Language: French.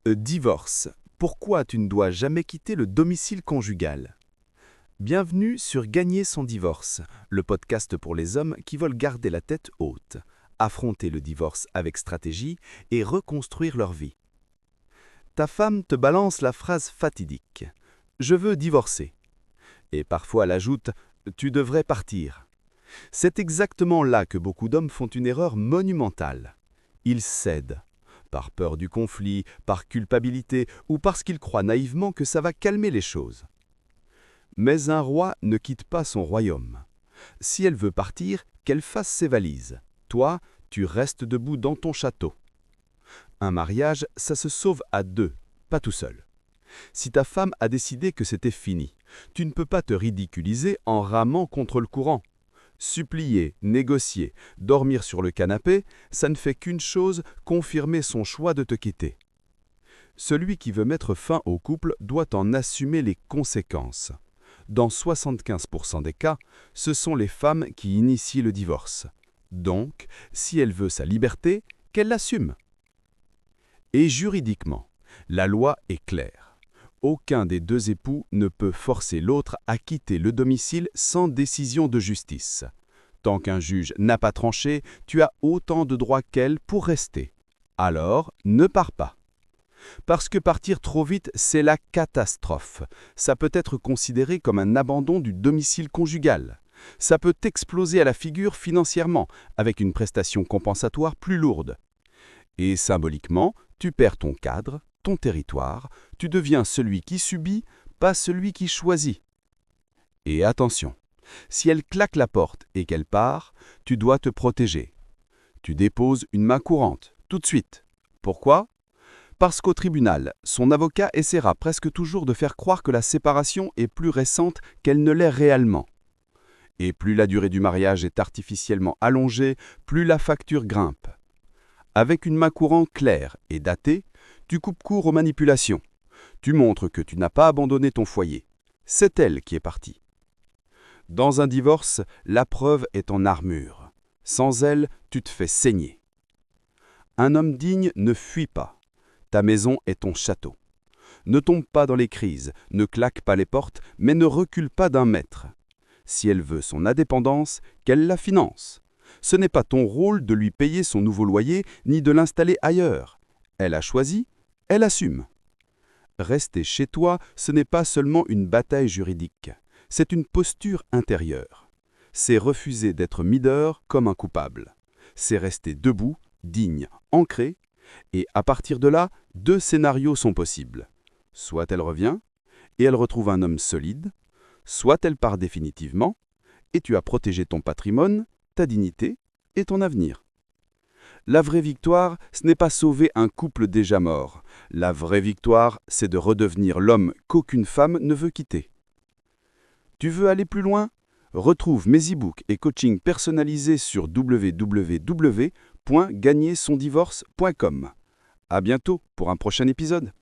Divorce. Pourquoi tu ne dois jamais quitter le domicile conjugal? Bienvenue sur Gagner son divorce, le podcast pour les hommes qui veulent garder la tête haute, affronter le divorce avec stratégie et reconstruire leur vie. Ta femme te balance la phrase fatidique « Je veux divorcer » et parfois elle ajoute « Tu devrais partir ». C'est exactement là que beaucoup d'hommes font une erreur monumentale. Ils cèdent. Par peur du conflit, par culpabilité ou parce qu'ils croient naïvement que ça va calmer les choses. Mais un roi ne quitte pas son royaume. Si elle veut partir, qu'elle fasse ses valises. Toi, tu restes debout dans ton château. Un mariage, ça se sauve à deux, pas tout seul. Si ta femme a décidé que c'était fini, tu ne peux pas te ridiculiser en ramant contre le courant. Supplier, négocier, dormir sur le canapé, ça ne fait qu'une chose, confirmer son choix de te quitter. Celui qui veut mettre fin au couple doit en assumer les conséquences. Dans 75% des cas, ce sont les femmes qui initient le divorce. Donc, si elle veut sa liberté, qu'elle l'assume. Et juridiquement, la loi est claire. Aucun des deux époux ne peut forcer l'autre à quitter le domicile sans décision de justice. Tant qu'un juge n'a pas tranché, tu as autant de droits qu'elle pour rester. Alors, ne pars pas. Parce que partir trop vite, c'est la catastrophe. Ça peut être considéré comme un abandon du domicile conjugal. Ça peut t'exploser à la figure financièrement, avec une prestation compensatoire plus lourde. Et symboliquement, tu perds ton cadre, ton territoire, tu deviens celui qui subit, pas celui qui choisit. Et attention, si elle claque la porte et qu'elle part, tu dois te protéger. Tu déposes une main courante, tout de suite. Pourquoi ? Parce qu'au tribunal, son avocat essaiera presque toujours de faire croire que la séparation est plus récente qu'elle ne l'est réellement. Et plus la durée du mariage est artificiellement allongée, plus la facture grimpe. Avec une main courante claire et datée, tu coupes court aux manipulations. Tu montres que tu n'as pas abandonné ton foyer. C'est elle qui est partie. Dans un divorce, la preuve est en armure. Sans elle, tu te fais saigner. Un homme digne ne fuit pas. Ta maison est ton château. Ne tombe pas dans les crises, ne claque pas les portes, mais ne recule pas d'un mètre. Si elle veut son indépendance, qu'elle la finance. Ce n'est pas ton rôle de lui payer son nouveau loyer ni de l'installer ailleurs. Elle a choisi, elle assume. Rester chez toi, ce n'est pas seulement une bataille juridique, c'est une posture intérieure. C'est refuser d'être mideur comme un coupable. C'est rester debout, digne, ancré, et à partir de là, deux scénarios sont possibles. Soit elle revient, et elle retrouve un homme solide, soit elle part définitivement, et tu as protégé ton patrimoine, ta dignité et ton avenir. La vraie victoire, ce n'est pas sauver un couple déjà mort. La vraie victoire, c'est de redevenir l'homme qu'aucune femme ne veut quitter. Tu veux aller plus loin ? Retrouve mes e-books et coachings personnalisés sur www.gagnersondivorce.com. À bientôt pour un prochain épisode.